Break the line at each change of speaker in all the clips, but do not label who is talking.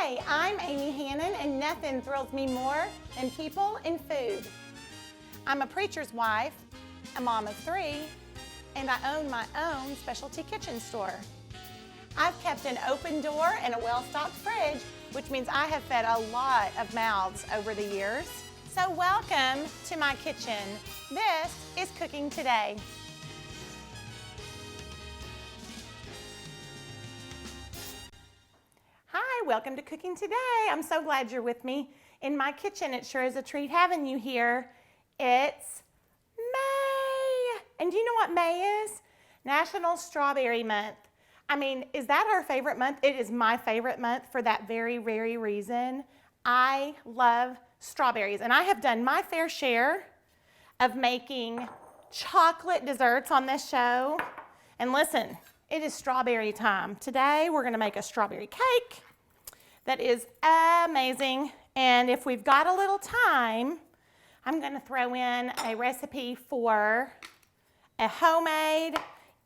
Hi, I'm Amy Hannon, and nothing thrills me more than people and food. I'm a preacher's wife, a mom of 3, and I own my own specialty kitchen store. I've kept an open door and a well-stocked fridge, which means I have fed a lot of mouths over the years. So welcome to my kitchen. This is Cooking Today. Hi, welcome to Cooking Today. I'm so glad you're with me in my kitchen. It sure is a treat having you here. It's May. And do you know what May is? National Strawberry Month. I mean, is that our favorite month? It is my favorite month for that very reason. I love strawberries, and I have done my fair share of making chocolate desserts on this show. And listen, it is strawberry time. Today, we're gonna make a strawberry cake that is amazing. And if we've got a little time, I'm gonna throw in a recipe for a homemade,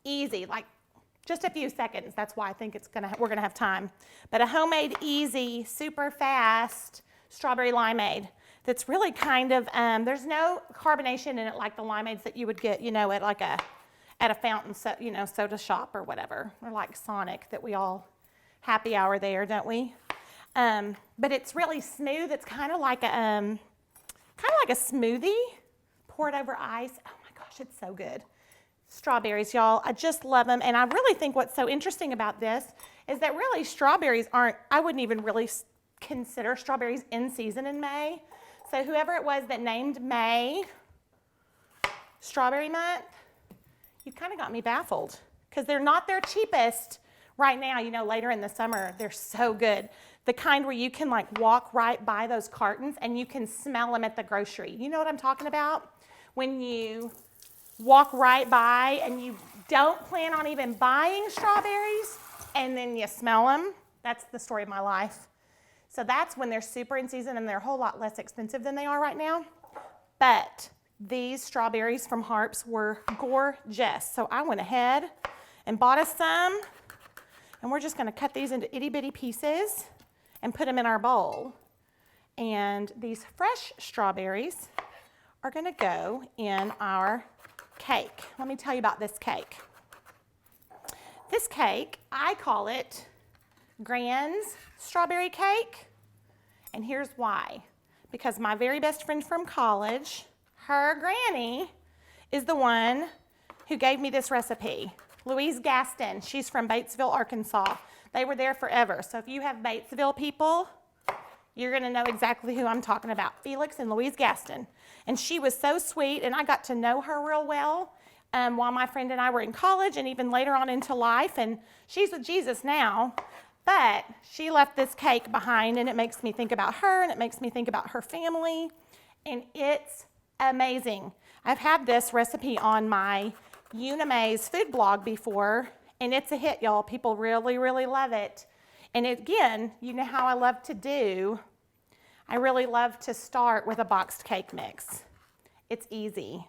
easy, like just a few seconds. That's why I think we're gonna have time. But a homemade, easy, super fast strawberry limeade that's really kind of, there's no carbonation in it like the limeades that you would get, at a fountain, soda shop or whatever, or like Sonic that we all happy hour there, don't we? But it's really smooth. It's kind of like a smoothie poured over ice. Oh my gosh, it's so good. Strawberries, y'all. I just love them. And I really think what's so interesting about this is that really strawberries I wouldn't even really consider strawberries in season in May. So whoever it was that named May Strawberry Month, you kind of got me baffled because they're not their cheapest right now. Later in the summer, they're so good. The kind where you can walk right by those cartons and you can smell them at the grocery. You know what I'm talking about? When you walk right by and you don't plan on even buying strawberries and then you smell them. That's the story of my life. So that's when they're super in season and they're a whole lot less expensive than they are right now. But these strawberries from Harps were gorgeous. So I went ahead and bought us some, and we're just gonna cut these into itty bitty pieces and put them in our bowl. And these fresh strawberries are gonna go in our cake. Let me tell you about this cake. This cake, I call it Gran'S strawberry cake. And here's why. Because my very best friend from college, her granny is the one who gave me this recipe. Louise Gaston, she's from Batesville, Arkansas. They were there forever. So if you have Batesville people, you're gonna know exactly who I'm talking about, Felix and Louise Gaston. And she was so sweet, and I got to know her real well while my friend and I were in college and even later on into life, and she's with Jesus now. But she left this cake behind, and it makes me think about her, and it makes me think about her family, and it's amazing. I've had this recipe on my Unimaze food blog before, and it's a hit, y'all. People really love it. And again, you know how I love to do, I really love to start with a boxed cake mix. It's easy.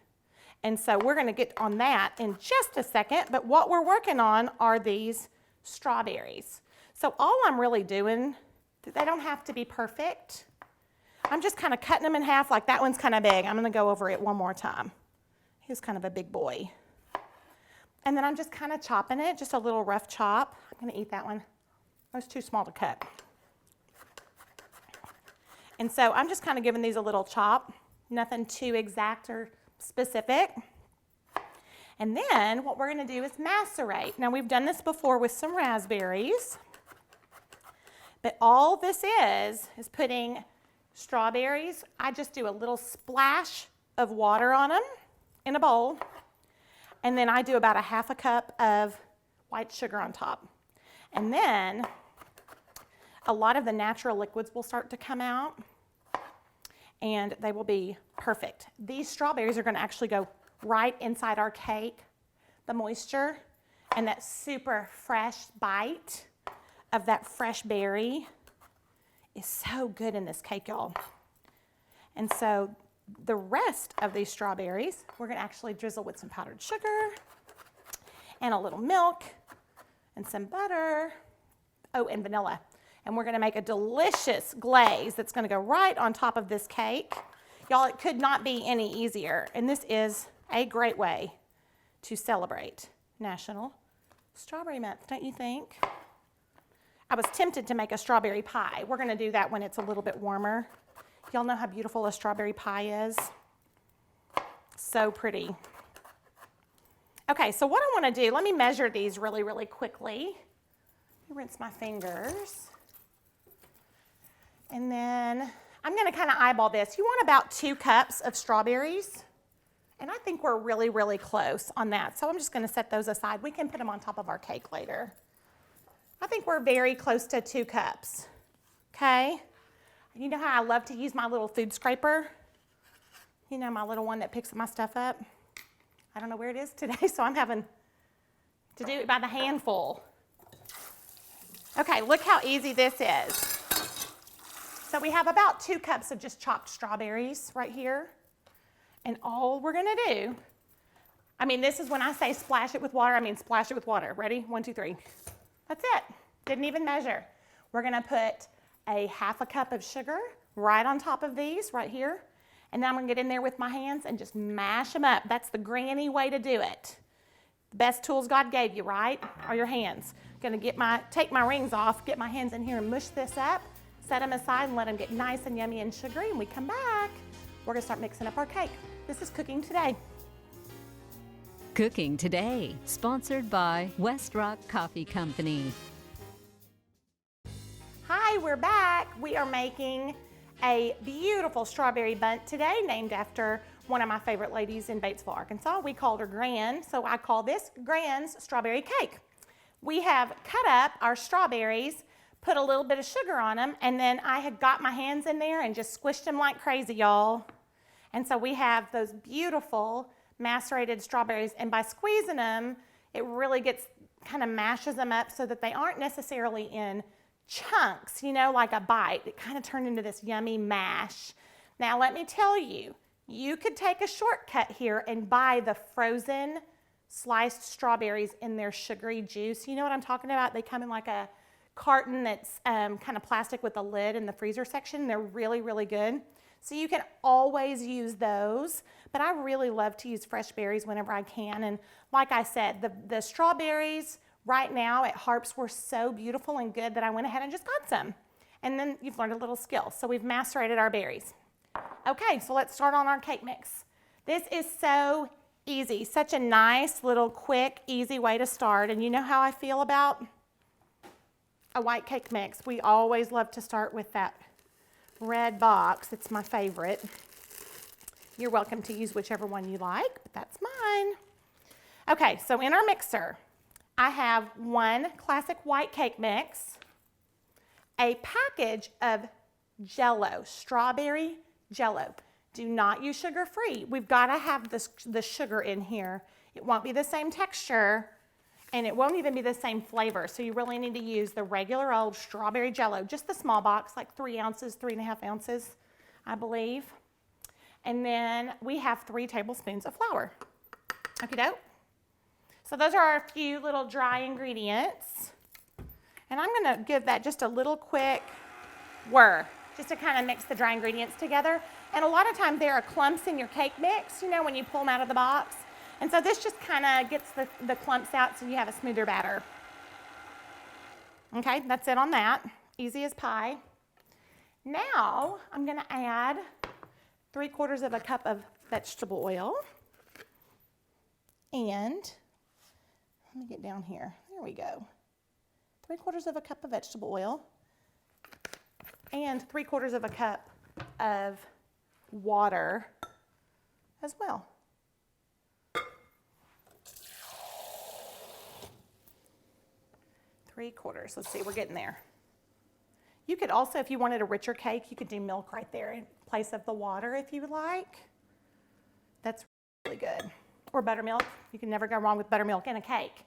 And so we're gonna get on that in just a second, but what we're working on are these strawberries. So all I'm really doing, they don't have to be perfect. I'm just kind of cutting them in half, like that one's kind of big. I'm gonna go over it one more time. He's kind of a big boy. And then I'm just kind of chopping it, just a little rough chop. I'm gonna eat that one. That's too small to cut. And so I'm just kind of giving these a little chop, nothing too exact or specific. And then what we're gonna do is macerate. Now we've done this before with some raspberries, but all this is putting strawberries. I just do a little splash of water on them in a bowl, and then I do about a half a cup of white sugar on top. And then a lot of the natural liquids will start to come out, and they will be perfect. These strawberries are gonna actually go right inside our cake. The moisture and that super fresh bite of that fresh berry is so good in this cake, y'all. And so the rest of these strawberries, we're gonna actually drizzle with some powdered sugar and a little milk and some butter. Oh, and vanilla. And we're gonna make a delicious glaze that's gonna go right on top of this cake. Y'all, it could not be any easier. And this is a great way to celebrate National Strawberry Month, don't you think? I was tempted to make a strawberry pie. We're gonna do that when it's a little bit warmer. Y'all know how beautiful a strawberry pie is? So pretty. Okay, so what I wanna do, let me measure these really, really quickly. Let me rinse my fingers. And then I'm gonna kinda eyeball this. You want about 2 cups of strawberries. And I think we're really, really close on that. So I'm just gonna set those aside. We can put them on top of our cake later. I think we're very close to 2 cups, okay? You know how I love to use my little food scraper? You know, my little one that picks my stuff up? I don't know where it is today, so I'm having to do it by the handful. Okay, look how easy this is. So we have about 2 cups of just chopped strawberries right here. And all we're gonna do, I mean, this is when I say splash it with water, I mean splash it with water. Ready? 1, 2, 3. That's it. Didn't even measure. We're gonna put a 1/2 cup of sugar right on top of these right here. And then I'm gonna get in there with my hands and just mash them up. That's the granny way to do it. The best tools God gave you, right? Are your hands. Gonna take my rings off, get my hands in here and mush this up, set them aside and let them get nice and yummy and sugary. And we come back, we're gonna start mixing up our cake. This is Cooking Today.
Cooking Today, sponsored by West Rock Coffee Company.
Hi, we're back. We are making a beautiful strawberry bundt today, named after one of my favorite ladies in Batesville, Arkansas. We called her Gran, so I call this Gran'S strawberry cake. We have cut up our strawberries, put a little bit of sugar on them, and then I had got my hands in there and just squished them like crazy, y'all. And so we have those beautiful macerated strawberries, and by squeezing them, it really kind of mashes them up so that they aren't necessarily in chunks, you know, like a bite. It kind of turned into this yummy mash. Now let me tell you, you could take a shortcut here and buy the frozen sliced strawberries in their sugary juice. You know what I'm talking about? They come in like a carton that's kind of plastic with a lid in the freezer section. They're really, really good. So you can always use those, but I really love to use fresh berries whenever I can. And like I said, the strawberries right now at Harps were so beautiful and good that I went ahead and just got some. And then you've learned a little skill. So we've macerated our berries. Okay, so let's start on our cake mix. This is so easy, such a nice little quick, easy way to start. And you know how I feel about a white cake mix. We always love to start with that red box. It's my favorite. You're welcome to use whichever one you like, but that's mine. Okay, so in our mixer, I have 1 classic white cake mix, a package of jello, strawberry jello. Do not use sugar-free. We've got to have the sugar in here. It won't be the same texture, and it won't even be the same flavor. So you really need to use the regular old strawberry jello, just the small box, like 3 ounces, 3.5 ounces, I believe. And then we have 3 tablespoons of flour. Okie doke. So those are our few little dry ingredients. And I'm gonna give that just a little quick whir, just to kind of mix the dry ingredients together. And a lot of times there are clumps in your cake mix, you know, when you pull them out of the box. And so this just kind of gets the clumps out so you have a smoother batter. Okay, that's it on that. Easy as pie. Now I'm gonna add 3/4 of a cup of vegetable oil. And let me get down here. There we go. 3/4 of a cup of vegetable oil. And 3/4 of a cup of water as well. Three-quarters. Let's see, we're getting there. You could also, if you wanted a richer cake, you could do milk right there in place of the water if you would like. That's really good. Or buttermilk. You can never go wrong with buttermilk in a cake.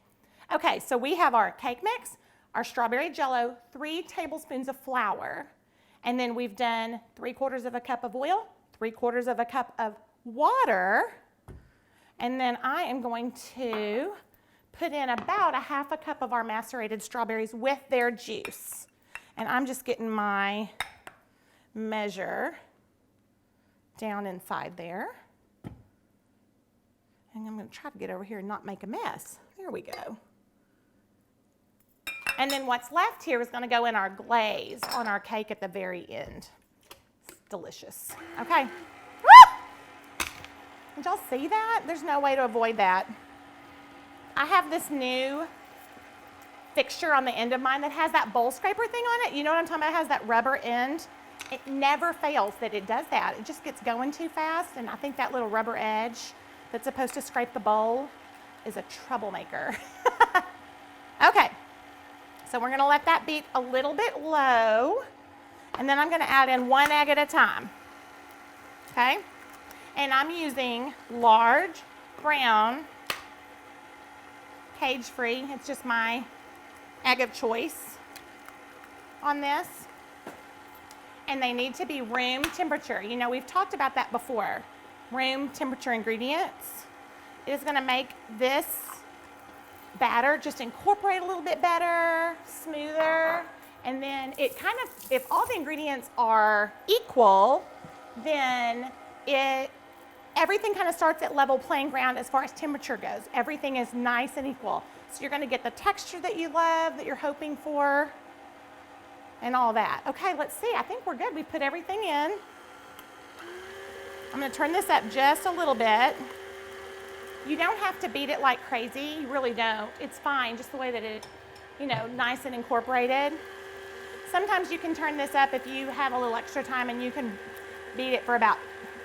Okay, so we have our cake mix, our strawberry jello, 3 tablespoons of flour, and then we've done 3/4 of a cup of oil, 3/4 of a cup of water, and then I am going to put in about a 1/2 cup of our macerated strawberries with their juice. And I'm just getting my measure down inside there. And I'm going to try to get over here and not make a mess. There we go. And then what's left here is going to go in our glaze on our cake at the very end. It's delicious. Okay. Woo! Did y'all see that? There's no way to avoid that. I have this new fixture on the end of mine that has that bowl scraper thing on it. You know what I'm talking about? It has that rubber end. It never fails that it does that. It just gets going too fast, and I think that little rubber edge that's supposed to scrape the bowl is a troublemaker. Okay, so we're gonna let that beat a little bit low, and then I'm gonna add in 1 egg at a time, okay? And I'm using large, brown, cage-free. It's just my egg of choice on this. And they need to be room temperature. You know, we've talked about that before. Room temperature ingredients. It is gonna make this batter just incorporate a little bit better, smoother, and then it kind of, if all the ingredients are equal, then everything kind of starts at level playing ground as far as temperature goes. Everything is nice and equal. So you're gonna get the texture that you love, that you're hoping for, and all that. Okay, let's see, I think we're good. We put everything in. I'm gonna turn this up just a little bit. You don't have to beat it like crazy, you really don't. It's fine, just the way that it, you know, nice and incorporated. Sometimes you can turn this up if you have a little extra time and you can beat it for about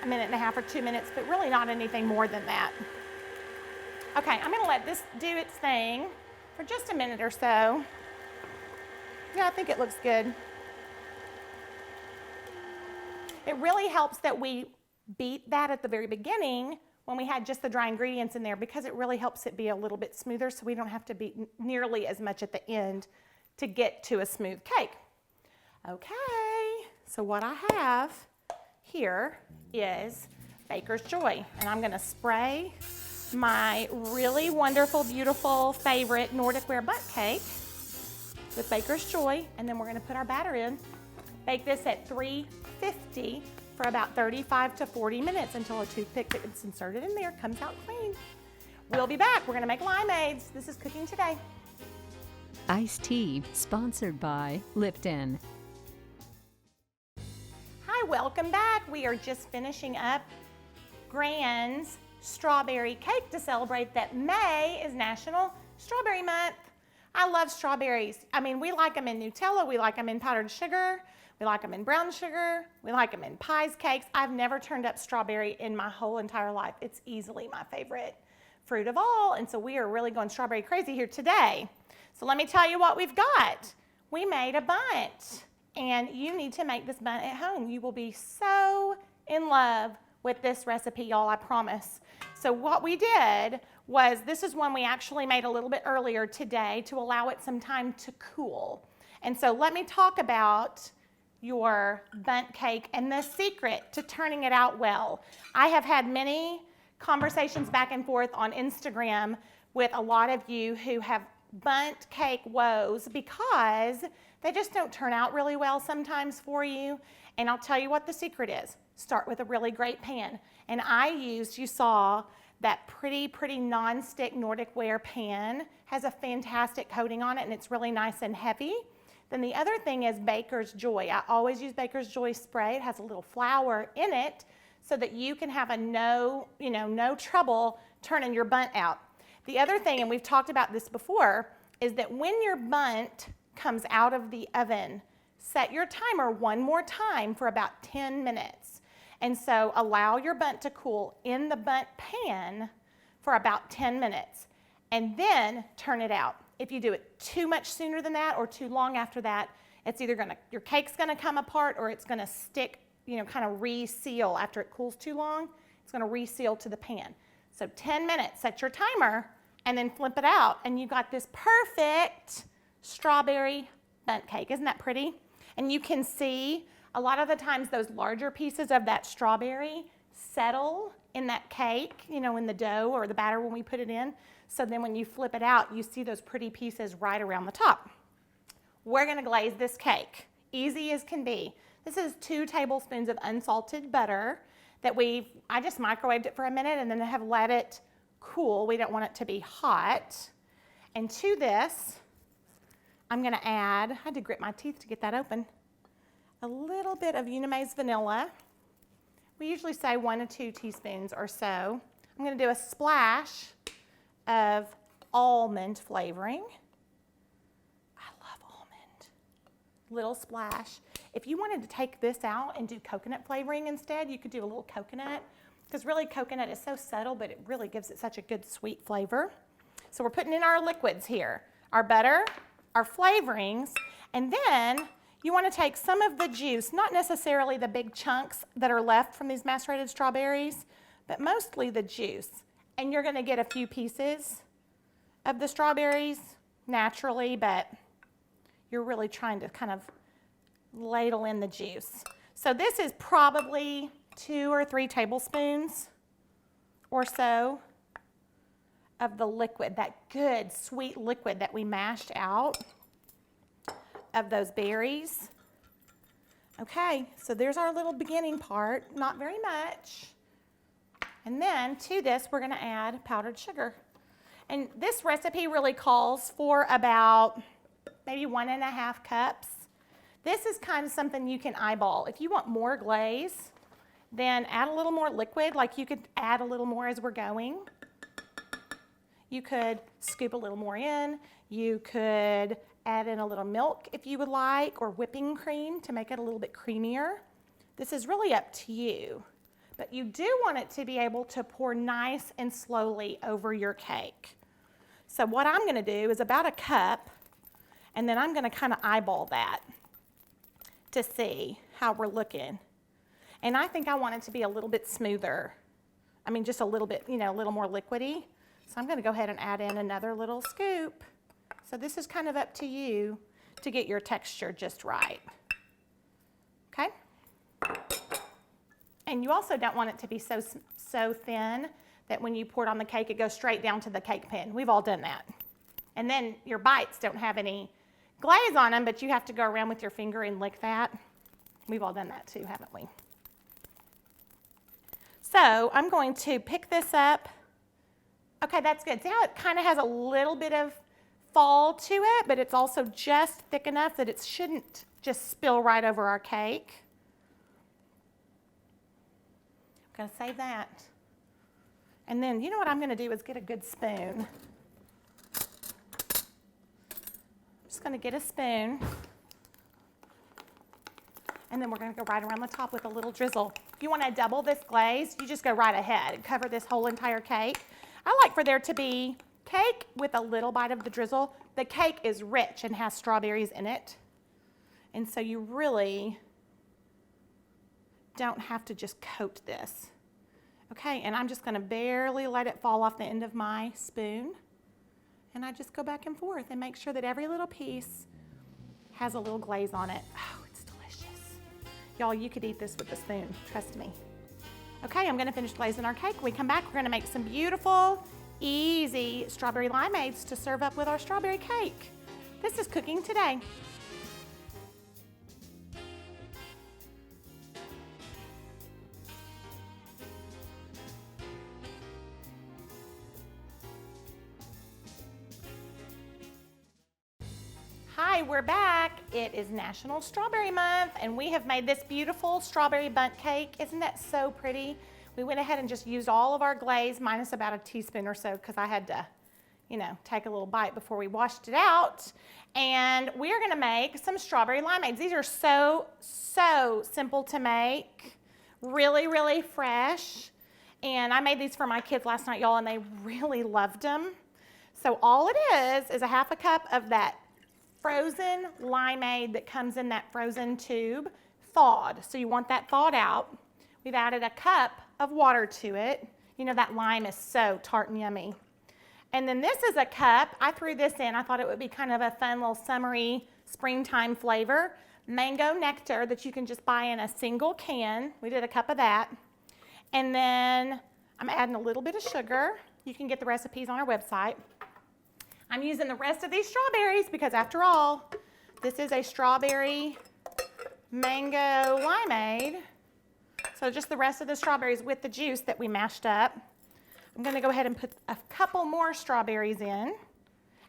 1.5 minutes or 2 minutes, but really not anything more than that. Okay, I'm gonna let this do its thing for just a minute or so. Yeah, I think it looks good. It really helps that we beat that at the very beginning when we had just the dry ingredients in there, because it really helps it be a little bit smoother, so we don't have to beat nearly as much at the end to get to a smooth cake. Okay, so what I have here is Baker's Joy, and I'm gonna spray my really wonderful, beautiful favorite Nordic ware bundt cake with Baker's Joy, and then we're gonna put our batter in. Bake this at 350 for about 35 to 40 minutes until a toothpick that's inserted in there comes out clean. We'll be back. We're gonna make limeades. This is Cooking Today.
Iced tea, sponsored by Lipton.
Hi, welcome back. We are just finishing up Gran'S strawberry cake to celebrate that May is National Strawberry Month. I love strawberries. I mean, we like them in Nutella, we like them in powdered sugar, we like them in brown sugar, we like them in pies, cakes. I've never turned up strawberry in my whole entire life. It's easily my favorite fruit of all, and so we are really going strawberry crazy here today. So let me tell you what we've got. We made a bundt, and you need to make this bundt at home. You will be so in love with this recipe, y'all, I promise. So what we did was, this is one we actually made a little bit earlier today to allow it some time to cool. And so let me talk about your bundt cake and the secret to turning it out well. I have had many conversations back and forth on Instagram with a lot of you who have bundt cake woes because they just don't turn out really well sometimes for you. And I'll tell you what the secret is. Start with a really great pan. And I used, you saw, that pretty non-stick Nordic ware pan. Has a fantastic coating on it, and it's really nice and heavy. Then the other thing is Baker's Joy. I always use Baker's Joy spray. It has a little flour in it so that you can have no trouble turning your bundt out. The other thing, and we've talked about this before, is that when your bundt comes out of the oven, set your timer one more time for about 10 minutes. And so allow your bundt to cool in the bundt pan for about 10 minutes, and then turn it out. If you do it too much sooner than that or too long after that, it's either your cake's gonna come apart or it's gonna stick, kind of reseal after it cools too long. It's gonna reseal to the pan. So 10 minutes, set your timer, and then flip it out, and you got this perfect strawberry bundt cake. Isn't that pretty? And you can see a lot of the times those larger pieces of that strawberry settle in that cake, in the dough or the batter when we put it in. So then when you flip it out, you see those pretty pieces right around the top. we're gonna glaze this cake. Easy as can be. This is 2 tablespoons of unsalted butter that I just microwaved it for a minute and then I have let it cool. We don't want it to be hot. And to this, I'm gonna add, I had to grit my teeth to get that open, a little bit of Unimai's vanilla. We usually say 1 to 2 teaspoons or so. I'm gonna do a splash of almond flavoring. I love almond. Little splash. If you wanted to take this out and do coconut flavoring instead, you could do a little coconut, because really coconut is so subtle, but it really gives it such a good sweet flavor. So we're putting in our liquids here, our butter, our flavorings, and then you want to take some of the juice, not necessarily the big chunks that are left from these macerated strawberries, but mostly the juice. And you're going to get a few pieces of the strawberries naturally, but you're really trying to kind of ladle in the juice. So this is probably 2 or 3 tablespoons or so of the liquid, that good sweet liquid that we mashed out of those berries. Okay, so there's our little beginning part, not very much. And then to this, we're gonna add powdered sugar. And this recipe really calls for about maybe 1.5 cups. This is kind of something you can eyeball. If you want more glaze, then add a little more liquid, like you could add a little more as we're going. You could scoop a little more in. You could add in a little milk if you would like, or whipping cream to make it a little bit creamier. This is really up to you. But you do want it to be able to pour nice and slowly over your cake. So what I'm gonna do is about a cup, and then I'm gonna kind of eyeball that to see how we're looking. And I think I want it to be a little bit smoother. I mean, just a little bit, a little more liquidy. So I'm gonna go ahead and add in another little scoop. So this is kind of up to you to get your texture just right. Okay? And you also don't want it to be so thin that when you pour it on the cake, it goes straight down to the cake pan. We've all done that. And then your bites don't have any glaze on them, but you have to go around with your finger and lick that. We've all done that too, haven't we? So I'm going to pick this up. Okay, that's good. See how it kind of has a little bit of fall to it, but it's also just thick enough that it shouldn't just spill right over our cake. I'm gonna save that. And then, you know what I'm gonna do is get a good spoon. Just gonna get a spoon, and then we're gonna go right around the top with a little drizzle. If you wanna double this glaze, you just go right ahead and cover this whole entire cake. I like for there to be cake with a little bite of the drizzle. The cake is rich and has strawberries in it, and so you really don't have to just coat this. Okay, and I'm just gonna barely let it fall off the end of my spoon. And I just go back and forth and make sure that every little piece has a little glaze on it. Oh, it's delicious. Y'all, you could eat this with a spoon, trust me. Okay, I'm gonna finish glazing our cake. When we come back, we're gonna make some beautiful, easy strawberry limeades to serve up with our strawberry cake. This is Cooking Today. Hi, we're back. It is National Strawberry Month, and we have made this beautiful strawberry bundt cake. Isn't that so pretty? We went ahead and just used all of our glaze, minus about a teaspoon or so, because I had to, take a little bite before we washed it out. And we are gonna make some strawberry limeades. These are so simple to make, really, really fresh. And I made these for my kids last night, y'all, and they really loved them. So all it is a 1/2 cup of that frozen limeade that comes in that frozen tube, thawed. So you want that thawed out. We've added a cup of water to it. You know, that lime is so tart and yummy. And then this is a cup. I threw this in. I thought it would be kind of a fun little summery springtime flavor. Mango nectar that you can just buy in a single can. We did a cup of that. And then I'm adding a little bit of sugar. You can get the recipes on our website. I'm using the rest of these strawberries because after all, This is a strawberry mango limeade. So just the rest of the strawberries with the juice that we mashed up. I'm gonna go ahead and put a couple more strawberries in.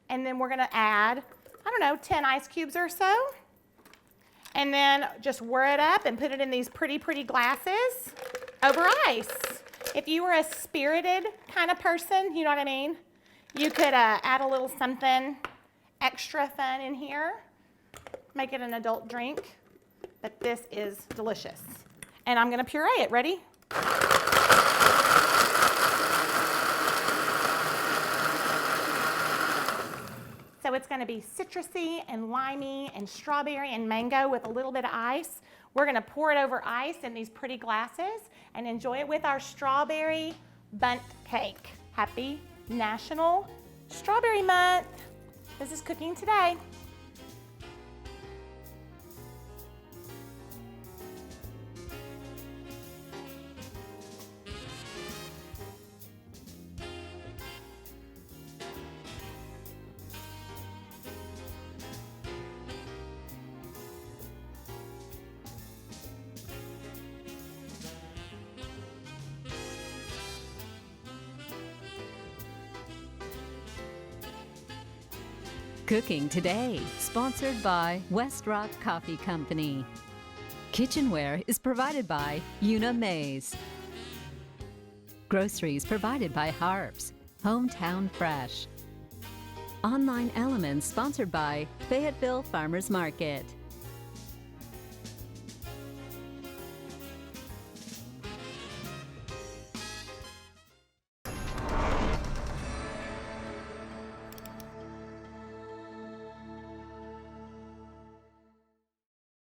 And then we're gonna add, I don't know, 10 ice cubes or so. And then just whir it up and put it in these pretty glasses over ice. If you were a spirited kind of person, you know what I mean? You could add a little something extra fun in here. Make it an adult drink. But this is delicious. And I'm gonna puree it. Ready? So it's gonna be citrusy and limey and strawberry and mango with a little bit of ice. We're gonna pour it over ice in these pretty glasses and enjoy it with our strawberry bundt cake. Happy National Strawberry Month. This is Cooking Today.
Cooking Today, sponsored by West Rock Coffee Company. Kitchenware is provided by Una Mays. Groceries provided by Harps, Hometown Fresh. Online Elements sponsored by Fayetteville Farmers Market.